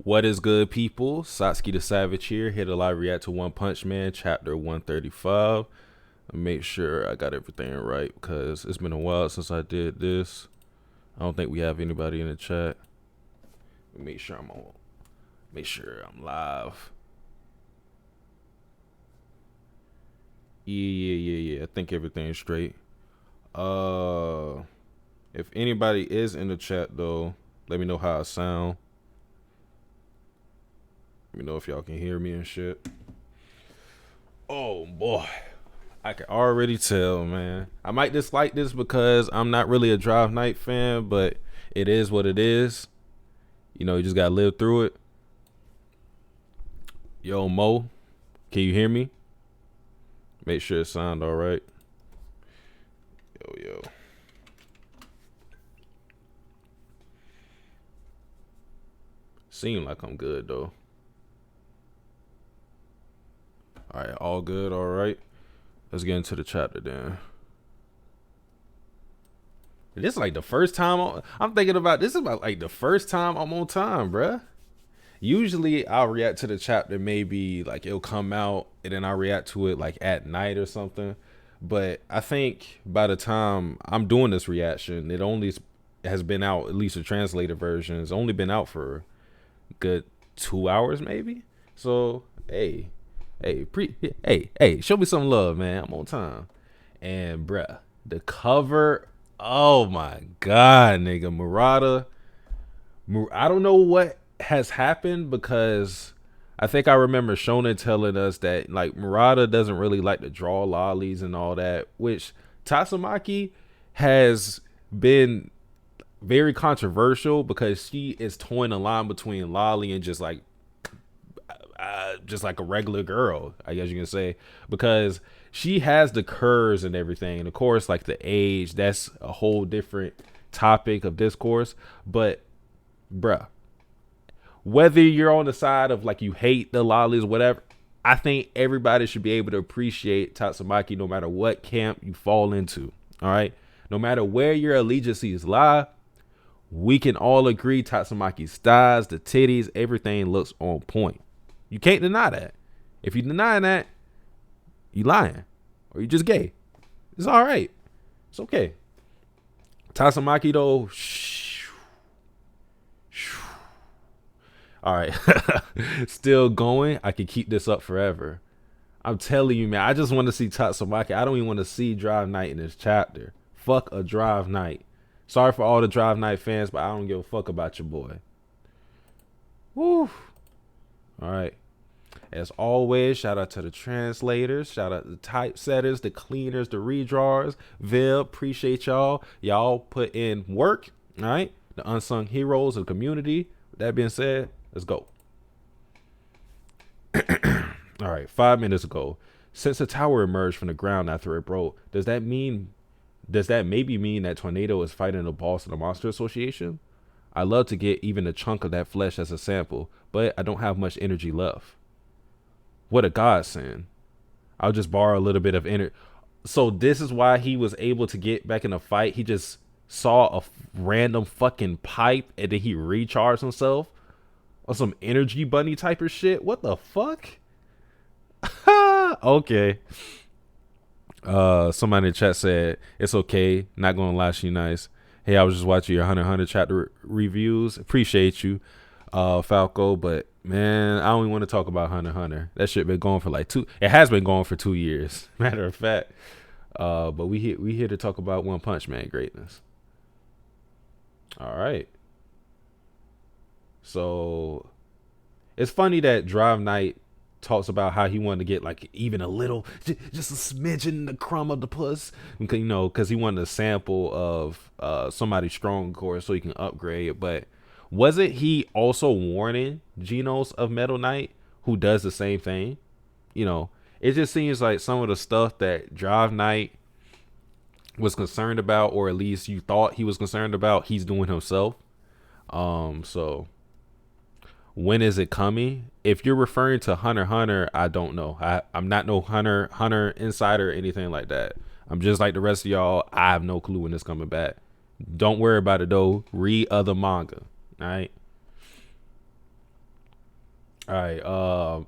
What is good, people? Satsuki the Savage here to live react to One Punch Man, chapter 135. Make sure I got everything right because it's been a while since I did this. I don't think we have anybody in the chat. Make sure I'm on. Make sure I'm live. Yeah. I think everything's straight. If anybody is in the chat though, let me know how I sound. Let me know if y'all can hear me and shit. Oh boy. I can already tell, man. I might dislike this because I'm not really a Drive Night fan, but it is what it is. You know, you just gotta live through it. Yo, Mo, can you hear me? Make sure it sound all right. Yo. Seem like I'm good though. All right, all good, all right. Let's get into the chapter then. This is like the first time I'm thinking about this is about like the first time I'm on time, bruh. Usually I'll react to the chapter, maybe like it'll come out and then I'll react to it like at night or something. But I think by the time I'm doing this reaction, it only has been out, at least the translated version, it's only been out for a good 2 hours maybe. So hey, show me some love, man. I'm on time. And bruh, the cover, oh my god, nigga, Murata. I don't know what has happened because I think I remember Shonen telling us that like Murata doesn't really like to draw lollies and all that, which Tatsumaki has been very controversial because she is toying the line between lolly and just like a regular girl, I guess you can say, because she has the curves and everything. And of course, like the age, that's a whole different topic of discourse. But bruh, whether you're on the side of like you hate the lollies, whatever, I think everybody should be able to appreciate Tatsumaki no matter what camp you fall into. All right. No matter where your allegiances lie, we can all agree Tatsumaki's thighs, the titties, everything looks on point. You can't deny that. If you deny that, you lying or you just gay. It's all right. It's okay. Tatsumaki though, all right. Still going. I can keep this up forever. I'm telling you, man. I just want to see Tatsumaki. I don't even want to see Drive Night in this chapter. Fuck a Drive Night. Sorry for all the Drive Night fans, but I don't give a fuck about your boy. Woo. All right. As always, shout out to the translators, shout out to the typesetters, the cleaners, the redrawers. Viv, appreciate y'all. Y'all put in work. All right. The unsung heroes of the community. With that being said, let's go. All right. 5 minutes ago, since the tower emerged from the ground after it broke, does that maybe mean that Tornado is fighting the boss of the Monster Association? I'd love to get even a chunk of that flesh as a sample, but I don't have much energy left. What a godsend. I'll just borrow a little bit of energy. So this is why he was able to get back in a fight. He just saw a random fucking pipe and then he recharged himself on some energy bunny type of shit. What the fuck? Okay. Somebody in the chat said, it's okay. Not gonna lie, she nice. Hey, I was just watching your Hunter x Hunter chapter reviews. Appreciate you, Falco, but man, I don't even want to talk about Hunter x Hunter. That shit been going for like it has been going for 2 years, matter of fact. But we here to talk about One Punch Man greatness. All right. So it's funny that Drive Night talks about how he wanted to get like even a little, just a smidgen, the crumb of the puss, you know, because he wanted a sample of somebody strong, of course, so he can upgrade. But wasn't he also warning Genos of Metal Knight, who does the same thing? You know, it just seems like some of the stuff that Drive Knight was concerned about, or at least you thought he was concerned about, he's doing himself. So when is it coming? If you're referring to Hunter x Hunter, I don't know. I'm not no Hunter insider or anything like that. I'm just like the rest of y'all. I have no clue when it's coming back. Don't worry about it though. Read other manga. All right. All right.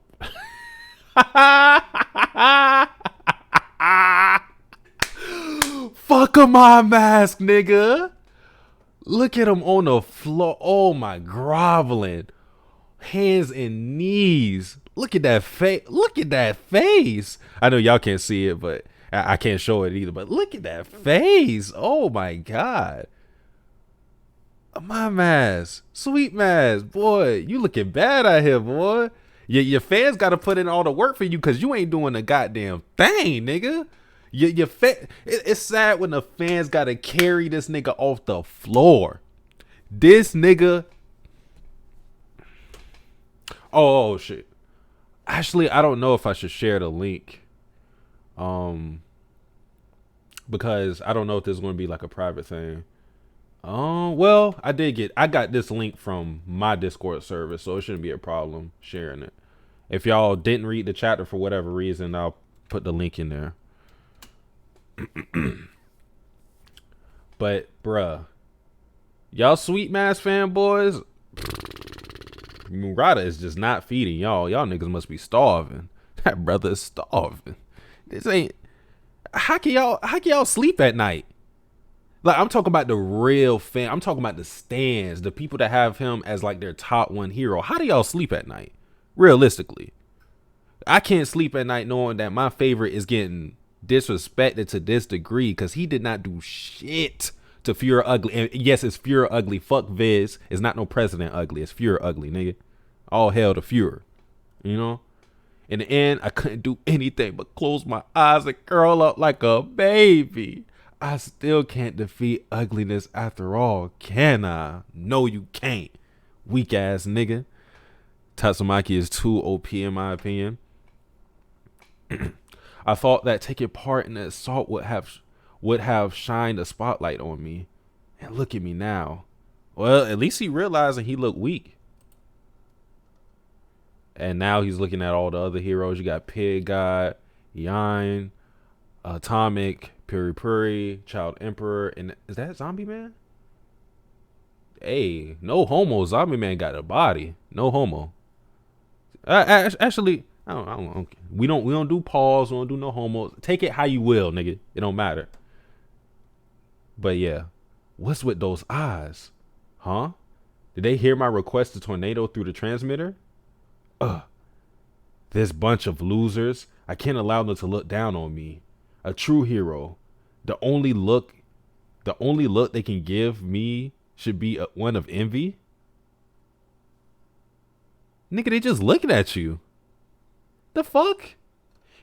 Fuck a my mask, nigga. Look at him on the floor. Oh my, groveling, hands and knees. Look at that face. Look at that face. I know y'all can't see it, but I can't show it either. But look at that face. Oh my god. My mask, sweet mask, boy. You looking bad out here, boy. Your fans got to put in all the work for you because you ain't doing the goddamn thing, nigga. It's sad when the fans got to carry this nigga off the floor. This nigga. Oh shit. Actually, I don't know if I should share the link. Because I don't know if this is going to be like a private thing. Well, I got this link from my Discord server, so it shouldn't be a problem sharing it. If y'all didn't read the chapter for whatever reason, I'll put the link in there. But bruh, y'all Sweet Mask fanboys, Murata is just not feeding y'all. Y'all niggas must be starving. That brother is starving. This ain't. How can y'all sleep at night? Like, I'm talking about the real fan. I'm talking about the stands, the people that have him as like their top one hero. How do y'all sleep at night? Realistically, I can't sleep at night knowing that my favorite is getting disrespected to this degree because he did not do shit to Fuhrer Ugly. And yes, it's Fuhrer Ugly. Fuck Viz. It's not no President Ugly. It's Fuhrer Ugly, nigga. All hell to Fuhrer. You know? In the end, I couldn't do anything but close my eyes and curl up like a baby. I still can't defeat ugliness after all, can I? No, you can't. Weak ass nigga. Tatsumaki is too OP in my opinion. I thought that taking part in the assault would have shined a spotlight on me. And look at me now. Well, at least he realized that he looked weak. And now he's looking at all the other heroes. You got Pig God, Yain, Atomic, Puri Puri, Child Emperor, and is that Zombie Man? Hey, no homo. Zombie Man got a body. No homo. Actually, I don't. We don't do pause. We don't do no homos. Take it how you will, nigga. It don't matter. But yeah, what's with those eyes? Huh? Did they hear my request to tornado through the transmitter? This bunch of losers. I can't allow them to look down on me. A true hero. The only look they can give me should be one of envy. Nigga, they just looking at you. The fuck?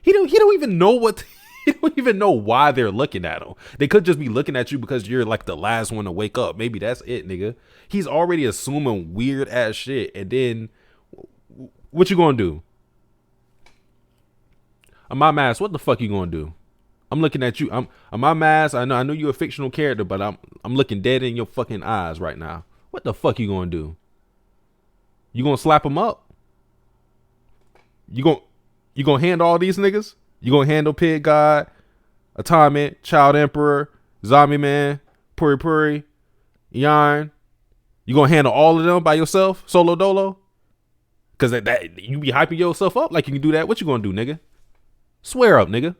He don't even know what. He don't even know why they're looking at him. They could just be looking at you because you're like the last one to wake up. Maybe that's it, nigga. He's already assuming weird ass shit, and then what you gonna do? On my mask, what the fuck you gonna do? I'm looking at you. I'm on my mask. I know you're a fictional character, but I'm looking dead in your fucking eyes right now. What the fuck you gonna do? You gonna slap him up? You gonna handle all these niggas? You gonna handle Pig God, Atomic, Child Emperor, Zombie Man, Puri Puri, Yarn? You gonna handle all of them by yourself, solo dolo? Cause that you be hyping yourself up like you can do that. What you gonna do, nigga? Swear up, nigga.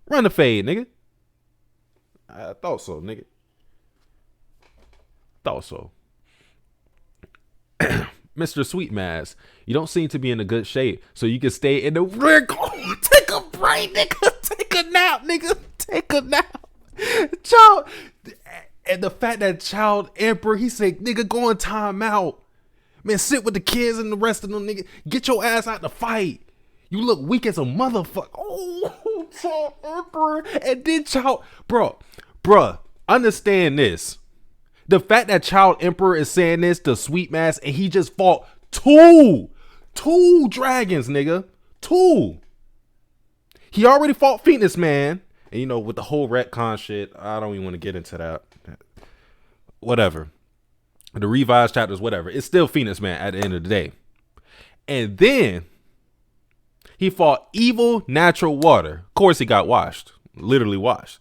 Run the fade, nigga. I thought so, nigga. Thought so. Mr. Sweet Mask, you don't seem to be in a good shape, so you can stay in the ring. Take a break, nigga. Take a nap, nigga. Take a nap. Child, and the fact that Child Emperor, he said, nigga, go in timeout. Man, sit with the kids and the rest of them, nigga. Get your ass out the fight. You look weak as a motherfucker. Oh, Child Emperor. And then Child, bruh, understand this. The fact that Child Emperor is saying this to Sweet Mask and he just fought two dragons, nigga. Two. He already fought Phoenix Man. And you know, with the whole retcon shit, I don't even want to get into that. Whatever. The revised chapters, whatever. It's still Phoenix Man at the end of the day. And then he fought evil natural water. Of course, he got washed. Literally washed.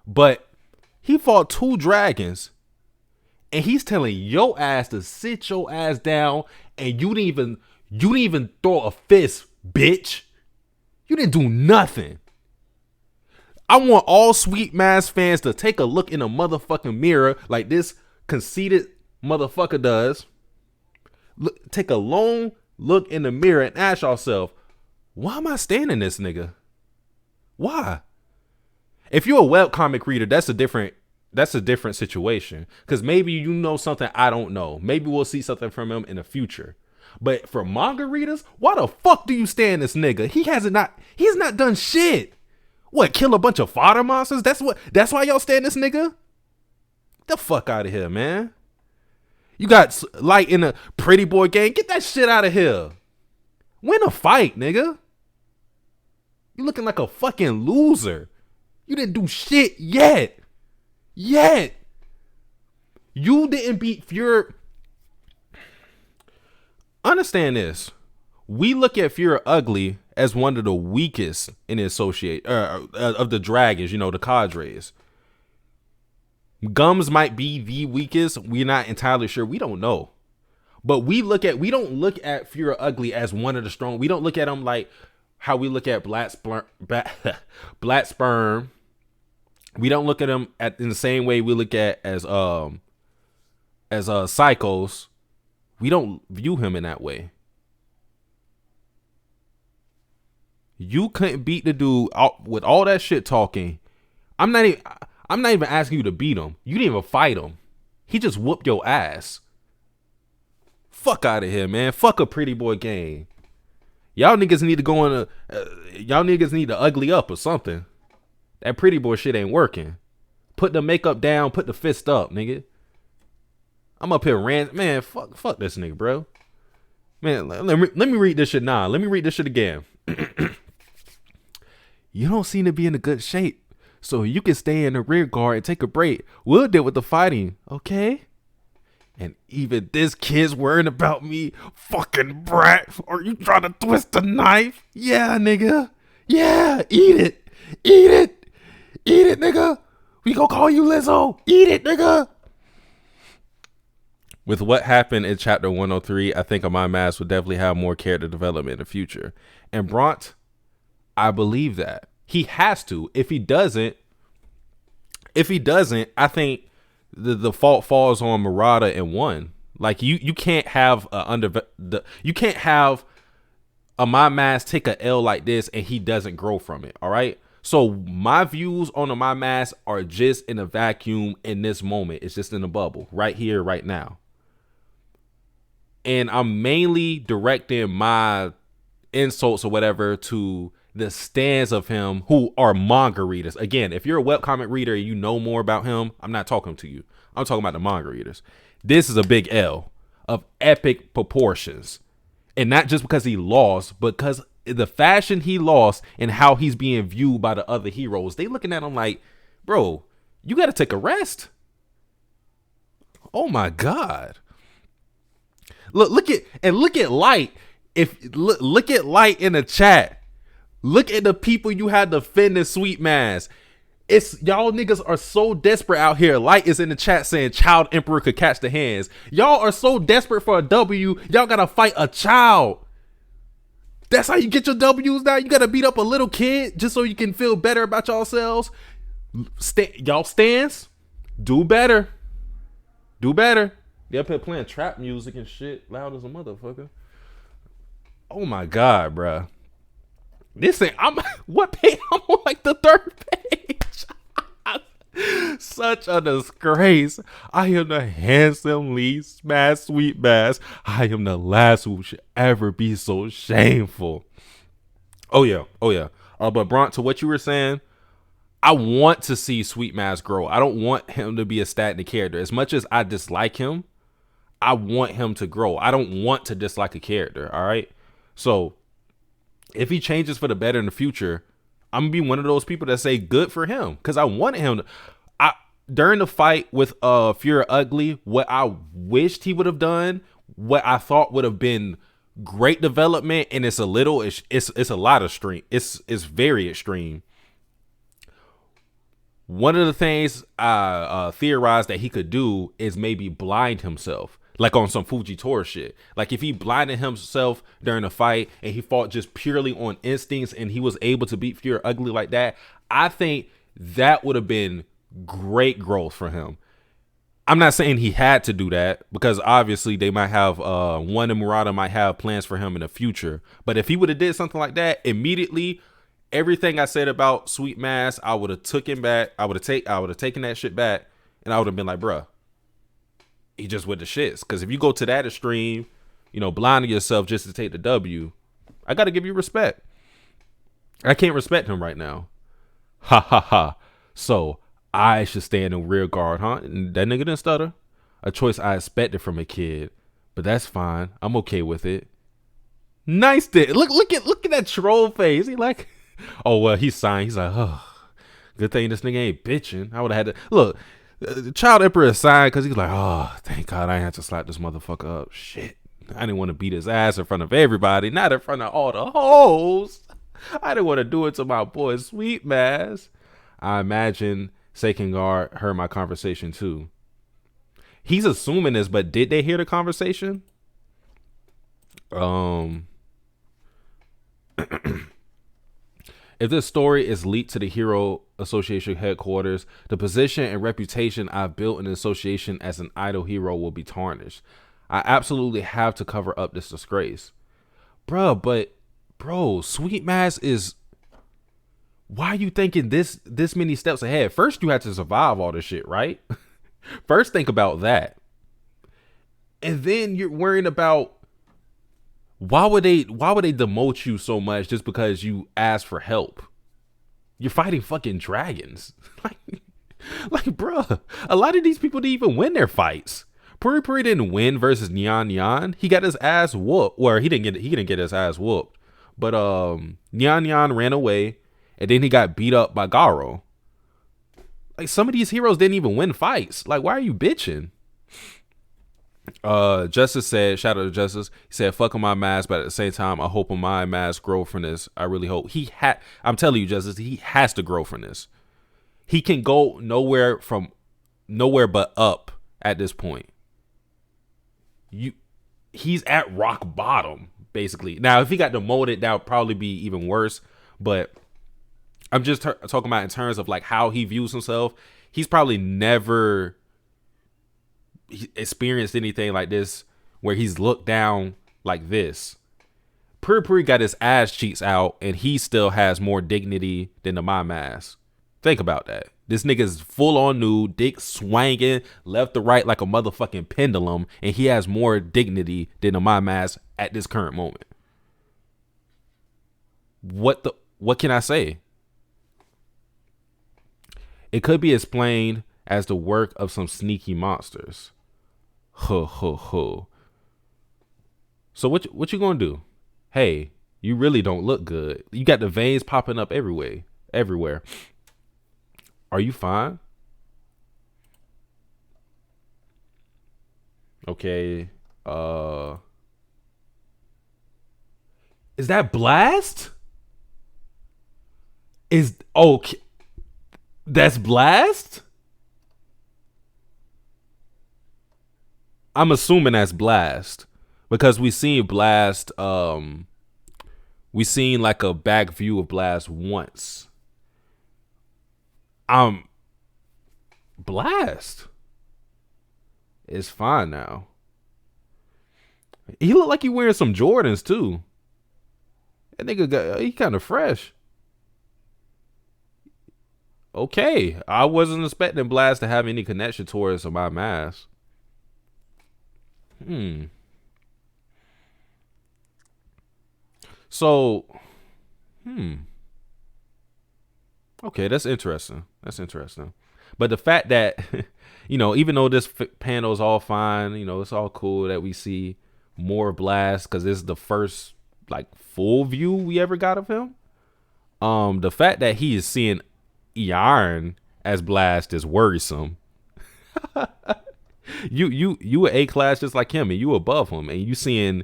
But he fought two dragons. And he's telling your ass to sit your ass down. And you You didn't even throw a fist, bitch. You didn't do nothing. I want all Sweet Mass fans to take a look in a motherfucking mirror like this conceited motherfucker does. Take a long look in the mirror and ask yourself, why am I standing this nigga? Why? If you're a webcomic reader, that's a different situation. Because maybe you know something I don't know. Maybe we'll see something from him in the future. But for manga readers, why the fuck do you stand this nigga? He's not done shit. What, kill a bunch of fodder monsters? That's why y'all stand this nigga? Get the fuck out of here, man. You got Light in a Pretty Boy gang. Get that shit out of here. Win a fight, nigga. You looking like a fucking loser. You didn't do shit yet. You didn't beat Fury. Understand this. We look at Fury Ugly as one of the weakest in the of the dragons, the cadres. Gums might be the weakest. We're not entirely sure. We don't know. But we don't look at Fury Ugly as one of the strong. We don't look at him like how we look at Black Sperm. We don't look at him in the same way we look at as Psychos. We don't view him in that way. You couldn't beat the dude with all that shit talking. I'm not even asking you to beat him. You didn't even fight him. He just whooped your ass. Fuck out of here, man. Fuck a Pretty Boy game. Y'all niggas need to go on y'all niggas need to ugly up or something. That Pretty Boy shit ain't working. Put the makeup down, put the fist up, nigga. I'm up here man, fuck this nigga, bro. Man, let me read this shit now. Let me read this shit again. You don't seem to be in a good shape, so you can stay in the rear guard and take a break. We'll deal with the fighting, okay? And even this kid's worrying about me. Fucking brat. Are you trying to twist the knife? Yeah, nigga. Yeah, eat it. Eat it. Eat it, nigga. We gonna call you Lizzo. Eat it, nigga. With what happened in chapter 103, I think My Mask will definitely have more character development in the future. And Bront, I believe that. He has to. If he doesn't, I think the fault falls on Murata and One. Like you can't have you can't have a My Mask take a L like this and he doesn't grow from it. All right. So my views on My Mask are just in a vacuum in this moment. It's just in a bubble right here, right now. And I'm mainly directing my insults or whatever to the stands of him who are manga readers. Again, if you're a webcomic reader and you know more about him, I'm not talking to you. I'm talking about the manga readers. This is a big L of epic proportions. And not just because he lost, but because the fashion he lost and how he's being viewed by the other heroes. They looking at him like, bro, you got to take a rest. Oh my God. Look at Light. Look at Light in the chat. Look at the people you had defending Sweet Mask. It's y'all niggas are so desperate out here. Light is in the chat saying Child Emperor could catch the hands. Y'all are so desperate for a W. Y'all gotta fight a child. That's how you get your W's now. You gotta beat up a little kid just so you can feel better about yourselves. Y'all stands, do better. Do better. They up here playing trap music and shit loud as a motherfucker. Oh my God, bruh. This ain't, what page? I'm on like the third page. Such a disgrace. I am the handsomely smashed Sweet Mask. I am the last who should ever be so shameful. Oh yeah. But Bront, to what you were saying, I want to see Sweet Mask grow. I don't want him to be a stagnant character. As much as I dislike him, I want him to grow. I don't want to dislike a character. All right. So if he changes for the better in the future, I'm gonna be one of those people that say good for him, because I wanted him to. During the fight with Fury Ugly, what I wished he would have done, what I thought would have been great development, and it's a lot extreme. It's very extreme. One of the things I theorized that he could do is maybe blind himself. like on some Fuji Tour shit. Like if he blinded himself during a fight and he fought just purely on instincts and he was able to beat Fury Ugly like that, I think that would have been great growth for him. I'm not saying he had to do that because obviously they might have one and Murata might have plans for him in the future. But if he would have did something like that immediately, everything I said about Sweet Mass, I would have taken back. I would have taken that shit back, and I would have been like, bruh, he just with the shits. Because if you go to that extreme, blinding yourself just to take the W, I got to give you respect. I can't respect him right now. Ha ha ha. So I should stand in rear guard, huh? And that nigga didn't stutter. A choice I expected from a kid, but that's fine. I'm okay with it. Nice day. Look at that troll face. He like, oh well, he's signed. He's like, oh, good thing this nigga ain't bitching. I would have had to look. The Child Emperor is signed because he's like, oh, thank God I ain't had to slap this motherfucker up. Shit, I didn't want to beat his ass in front of everybody, not in front of all the hoes. I didn't want to do it to my boy Sweet Mass. I imagine Sekingard heard my conversation too. He's assuming this, but did they hear the conversation? If this story is leaked to the Hero Association headquarters, the position and reputation I've built in the association as an idol hero will be tarnished. I absolutely have to cover up this disgrace. Bro, Sweet Mass is... Why are you thinking this many steps ahead? First, you have to survive all this shit, right? First, think about that. And then you're worrying about why would they demote you so much just because you asked for help? You're fighting fucking dragons. like, bruh, a lot of these people didn't even win their fights. Puri Puri didn't win versus Nyan Nyan. He got his ass whooped. Well, he didn't get his ass whooped. But Nyan Nyan ran away, and then he got beat up by Garo. Like, some of these heroes didn't even win fights. Like, why are you bitching? Justice said, shout out to Justice. He said, fuck on my mask, but at the same time, I hope on my mask grow from this. I really hope. I'm telling you, Justice, he has to grow from this. He can go nowhere but up at this point. He's at rock bottom, basically. Now, if he got demoted, that would probably be even worse. But I'm just talking about in terms of like how he views himself. He's probably never experienced anything like this where he's looked down like this. Puri Puri got his ass cheeks out and he still has more dignity than the My Mask. Think about that. This nigga's full on nude, dick swanging left to right like a motherfucking pendulum, and he has more dignity than the My Mask at this current moment. What can I say? It could be explained as the work of some sneaky monsters. Ho ho ho. So what you gonna do? Hey, you really don't look good. You got the veins popping up everywhere. Are you fine? Okay. Is that Blast? Okay. That's Blast? I'm assuming that's Blast because we seen Blast. We seen like a back view of Blast once. Blast is fine now. He look like he wearing some Jordans too. That nigga he kind of fresh. Okay, I wasn't expecting Blast to have any connection towards My Mask. So, okay, that's interesting. But the fact that, even though this panel is all fine, it's all cool that we see more Blast because this is the first like full view we ever got of him. The fact that he is seeing Yarn as Blast is worrisome. You an A class just like him, and you above him, and you seeing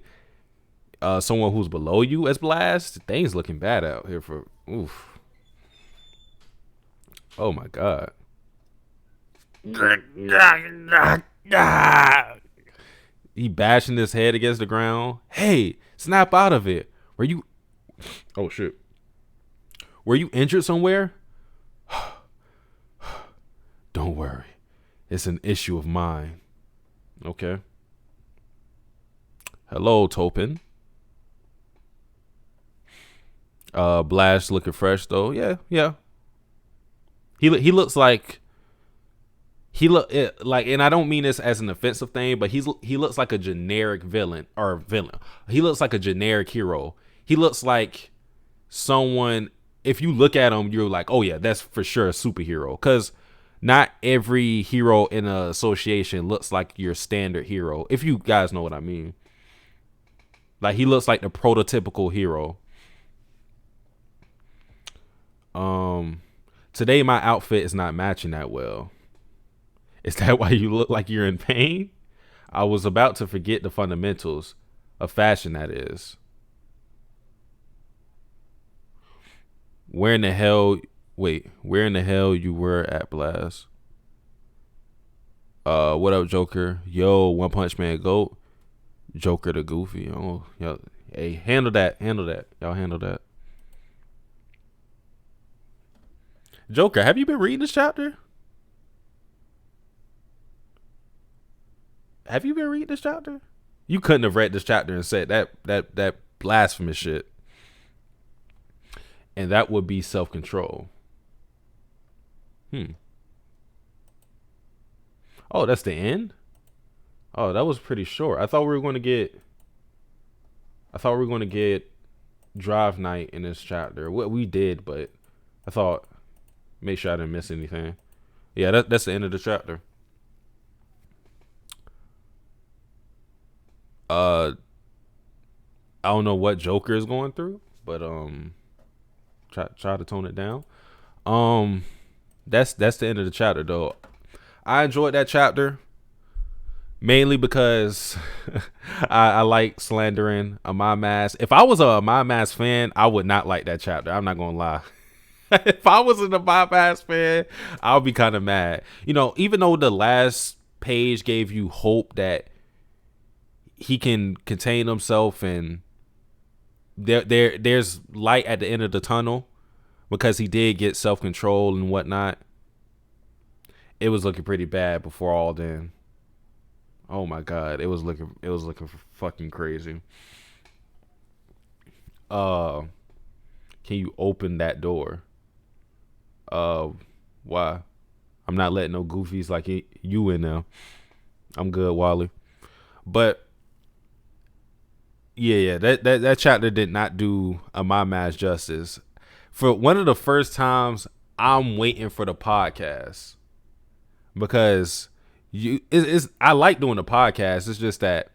someone who's below you as Blast. Things looking bad out here for oof. Oh my God. he bashing his head against the ground. Hey, snap out of it. Were you? Oh shit. Were you injured somewhere? Don't worry. It's an issue of mine. Okay. Hello, Topin. Blast looking fresh though. Yeah, yeah. He looks like like, and I don't mean this as an offensive thing, but he looks like a generic villain. He looks like a generic hero. He looks like someone. If you look at him, you're like, oh yeah, that's for sure a superhero. Because not every hero in a association looks like your standard hero. If you guys know what I mean. Like he looks like the prototypical hero. Today my outfit is not matching that well. Is that why you look like you're in pain? I was about to forget the fundamentals of fashion, that is. Where in the hell you were at, Blast? What up, Joker? Yo, One Punch Man GOAT. Joker the Goofy. Oh, yo, hey, handle that. Y'all handle that. Joker, have you been reading this chapter? Have you been reading this chapter? You couldn't have read this chapter and said that blasphemous shit. And that would be self-control. Oh, that's the end? Oh, that was pretty short. I thought we were going to get Drive Night in this chapter. What we did, but I thought make sure I didn't miss anything. Yeah, that's the end of the chapter. I don't know what Joker is going through, but try to tone it down. That's the end of the chapter though. I enjoyed that chapter mainly because I like slandering a My Mask. If I was a My Mask fan, I would not like that chapter. I'm not gonna lie. If I wasn't a My Mask fan, I would be kind of mad. You know, even though the last page gave you hope that he can contain himself and there's light at the end of the tunnel because he did get self-control and whatnot. It was looking pretty bad before all then. Oh my god, it was looking fucking crazy. Can you open that door? Why? I'm not letting no goofies like you in there. I'm good, Wally. But yeah, that chapter did not do a My Mask justice. For one of the first times, I'm waiting for the podcast because I like doing the podcast. It's just that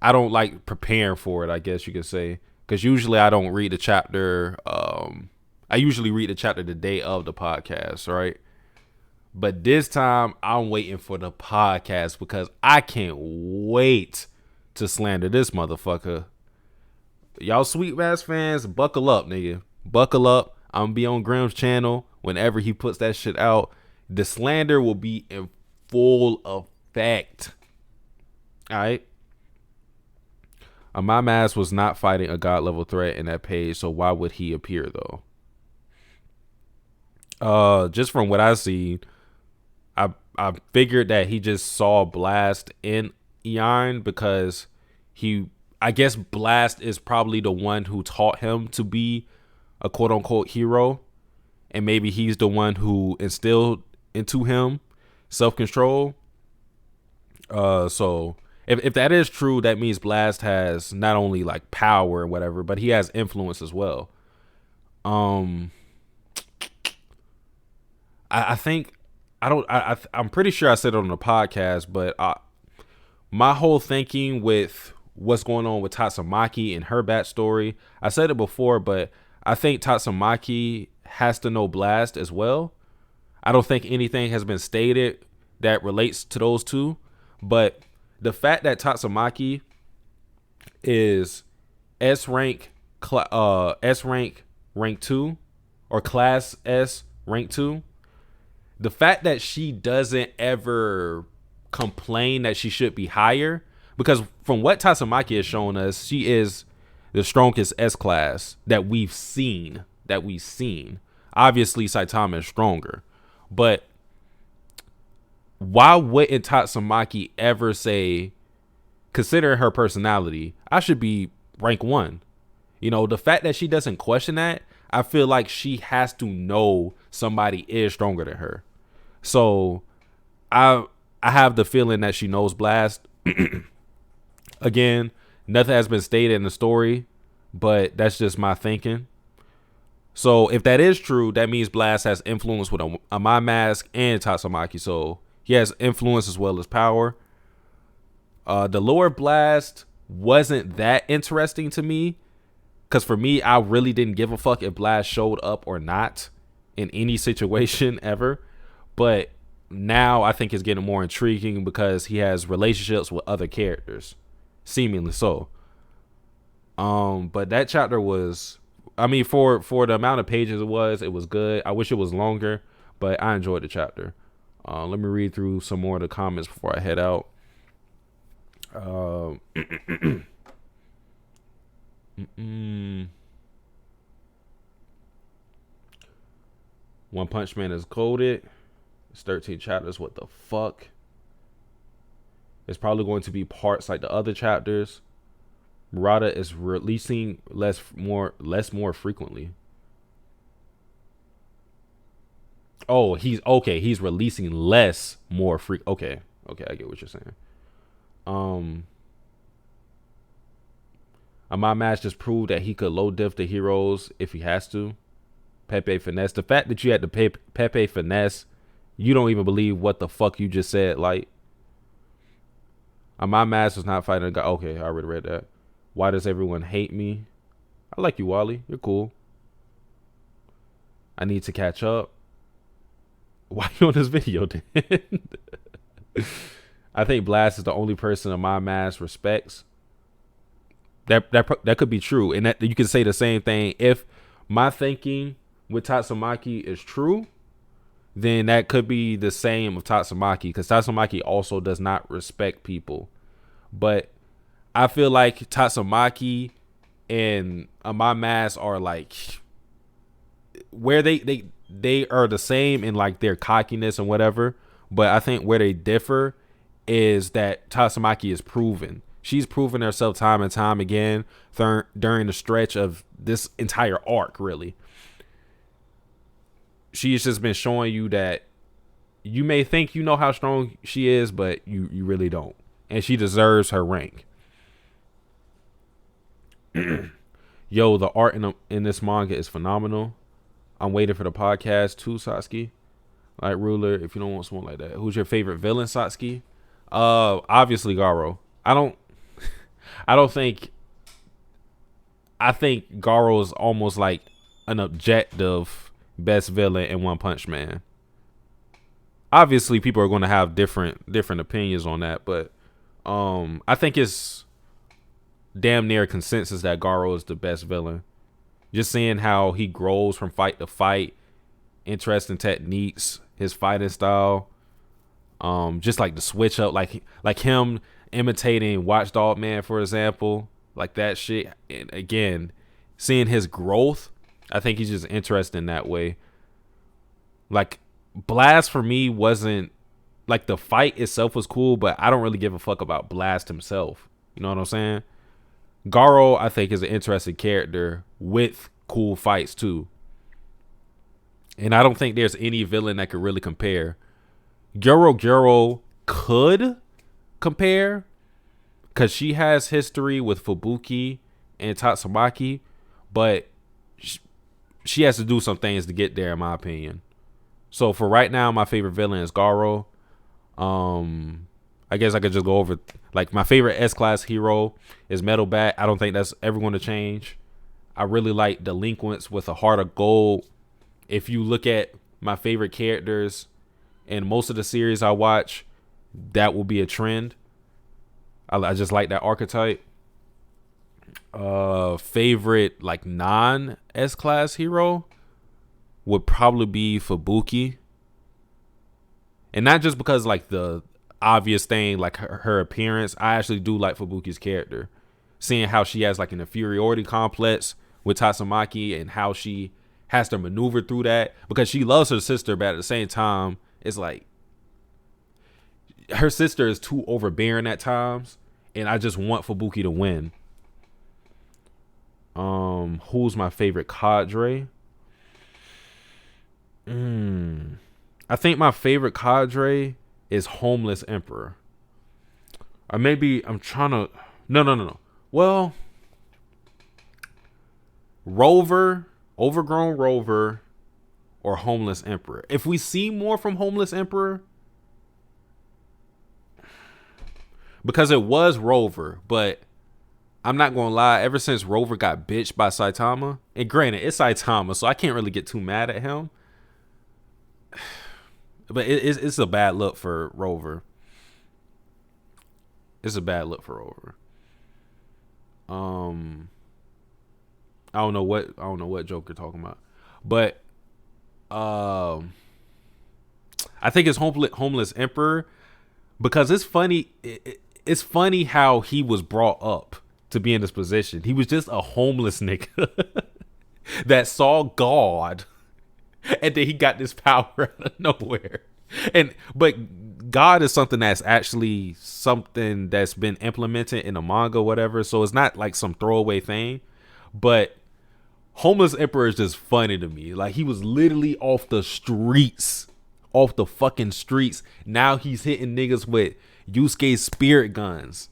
I don't like preparing for it, I guess you could say, because usually I don't read the chapter. I usually read the chapter the day of the podcast, right? But this time I'm waiting for the podcast because I can't wait to slander this motherfucker. Y'all Sweet Mask fans, buckle up, nigga. Buckle up. I'm gonna be on Grimm's channel whenever he puts that shit out. The slander will be in full effect. Alright. My Mask was not fighting a god level threat in that page, so why would he appear though? Just from what I see, I figured that he just saw Blast in Yarn because I guess Blast is probably the one who taught him to be a quote unquote hero. And maybe he's the one who instilled into him self-control. So if that is true, that means Blast has not only like power or whatever, but he has influence as well. I think I'm pretty sure I said it on the podcast, but my whole thinking with what's going on with Tatsumaki and her backstory, I said it before, but I think Tatsumaki has to know Blast as well. I don't think anything has been stated that relates to those two, but the fact that Tatsumaki is S rank rank 2 or class S rank 2, the fact that she doesn't ever complain that she should be higher, because from what Tatsumaki has shown us, she is the strongest S class that we've seen. Obviously, Saitama is stronger, but why wouldn't Tatsumaki ever say, considering her personality, I should be rank 1? The fact that she doesn't question that, I feel like she has to know somebody is stronger than her. So I have the feeling that she knows Blast. Again, nothing has been stated in the story, but that's just my thinking. So if that is true, that means Blast has influence with a My Mask and Tatsumaki. So he has influence as well as power. The lore of Blast wasn't that interesting to me, because for me, I really didn't give a fuck if Blast showed up or not in any situation ever. But now I think it's getting more intriguing because he has relationships with other characters, seemingly so. But that chapter was, I mean, for the amount of pages it was good. I wish it was longer, but I enjoyed the chapter. Let me read through some more of the comments before I head out. One Punch Man is coded. It's 13 chapters. What the fuck? It's probably going to be parts like the other chapters. Murata is releasing less more frequently. Oh, he's okay. He's releasing less more Okay, I get what you're saying. My match just proved that he could low diff the heroes if he has to. Pepe Finesse. The fact that you had to pay Pepe Finesse, you don't even believe what the fuck you just said. Like, my match was not fighting a guy. Okay, I already read that. Why does everyone hate me? I like you, Wally. You're cool. I need to catch up. Why you on this video, then? I think Blast is the only person my mask respects. That could be true, and that you can say the same thing if my thinking with Tatsumaki is true. Then that could be the same of Tatsumaki, because Tatsumaki also does not respect people. But I feel like Tatsumaki and my mask are like where they are the same in like their cockiness and whatever. But I think where they differ is that Tatsumaki is proven. She's proven herself time and time again during the stretch of this entire arc, really. She's just been showing you that you may think you know how strong she is, but you really don't. And she deserves her rank. Yo, the art in this manga is phenomenal. I'm waiting for the podcast too, Satsuki. Light Ruler, if you don't want someone like that. Who's your favorite villain, Satsuki? Obviously Garo. I think Garo is almost like an objective best villain in One Punch Man. Obviously, people are going to have different opinions on that, but I think it's damn near consensus that Garo is the best villain. Just seeing how he grows from fight to fight, interesting techniques, his fighting style, just like the switch up, like him imitating Watchdog Man, for example, like that shit. And again, seeing his growth, I think he's just interested in that way. Like Blast for me wasn't like, the fight itself was cool, but I don't really give a fuck about Blast himself. You know what I'm saying? Garo, I think, is an interesting character with cool fights too. And I don't think there's any villain that could really compare. Garo could compare because she has history with Fubuki and Tatsumaki, but she has to do some things to get there, in my opinion. So for right now, my favorite villain is Garo. I guess I could just go over, like, my favorite S-Class hero is Metal Bat. I don't think that's ever going to change. I really like Delinquents with a Heart of Gold. If you look at my favorite characters in most of the series I watch, that will be a trend. I just like that archetype. Favorite, like, non-S-Class hero would probably be Fubuki. And not just because, like, the obvious thing like her appearance. I actually do like Fubuki's character, seeing how she has like an inferiority complex with Tatsumaki and how she has to maneuver through that because she loves her sister, but at the same time, it's like her sister is too overbearing at times, and I just want Fubuki to win. Who's my favorite cadre? I think my favorite cadre is Homeless Emperor. Or maybe I'm trying to. No. Well, Rover, Overgrown Rover, or Homeless Emperor. If we see more from Homeless Emperor, because it was Rover, but I'm not gonna lie, ever since Rover got bitched by Saitama, and granted, it's Saitama, so I can't really get too mad at him. But it's a bad look for Rover. It's a bad look for Rover. I don't know what Joker talking about, but I think it's Homeless Emperor because it's funny. It's funny how he was brought up to be in this position. He was just a homeless nigga that saw God, and then he got this power out of nowhere. But God is something that's actually something that's been implemented in the manga, whatever. So it's not like some throwaway thing. But Homeless Emperor is just funny to me. Like he was literally off the streets, off the fucking streets. Now he's hitting niggas with Yusuke's spirit guns.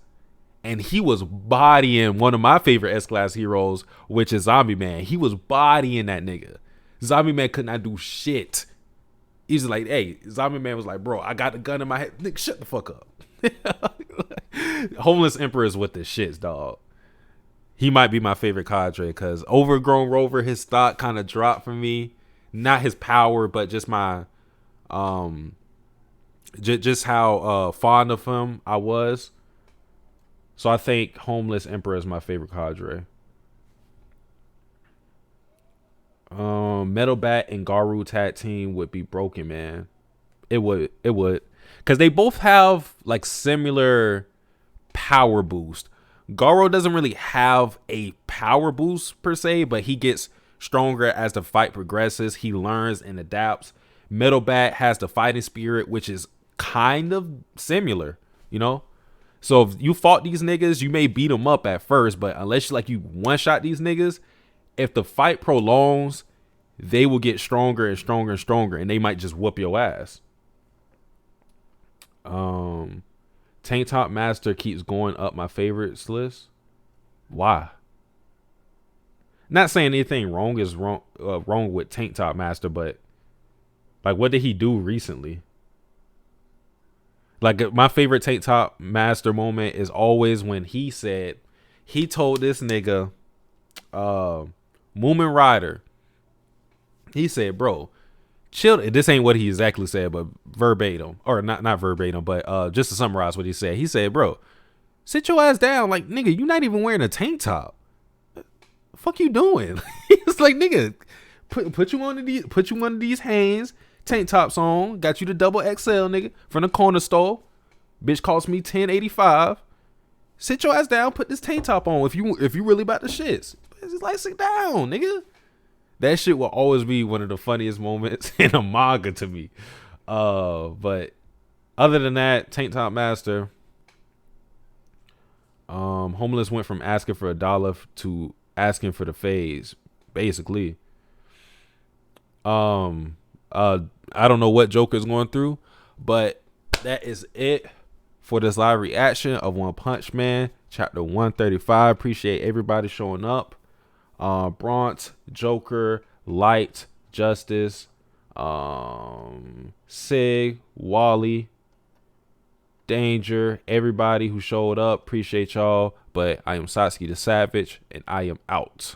And he was bodying one of my favorite S-Class heroes, which is Zombie Man. He was bodying that nigga. Zombie Man could not do shit. He's like, hey, Zombie Man was like, bro, I got the gun in my head. Nigga, shut the fuck up. Homeless Emperor is with the shits, dog. He might be my favorite cadre because Overgrown Rover, his stock kind of dropped for me. Not his power, but just my just how fond of him I was. So I think Homeless Emperor is my favorite cadre. Metal Bat and Garu tag team would be broken, man. It would. Because they both have like similar power boost. Garo doesn't really have a power boost per se, but he gets stronger as the fight progresses. He learns and adapts. Metal Bat has the fighting spirit, which is kind of similar, you know? So if you fought these niggas, you may beat them up at first, but unless you one-shot these niggas, if the fight prolongs, they will get stronger and stronger and stronger, and they might just whoop your ass. Tank Top Master keeps going up my favorites list. Why? Not saying anything wrong with Tank Top Master, but like, what did he do recently? Like, my favorite Tank Top Master moment is always when he told this nigga, Moomin Rider, he said, bro, chill. This ain't what he exactly said, but verbatim, or not verbatim, but just to summarize what he said, bro, sit your ass down. Like, nigga, you not even wearing a tank top. Fuck you doing? It's like, nigga, put you one of these Hanes tank tops on. Got you the double XL, nigga, from the corner store. Bitch cost me $10.85. Sit your ass down. Put this tank top on if you really about the shits. It's like, sit down, nigga. That shit will always be one of the funniest moments in a manga to me. But other than that, Tank Top Master, Homeless went from asking for $1 to asking for the phase, basically. I don't know what Joker's going through, but that is it for this live reaction of One Punch Man, chapter 135. Appreciate everybody showing up. Bront, Joker, Light, Justice, Sig, Wally, Danger, everybody who showed up. Appreciate y'all. But I am Satsuki the Savage, and I am out.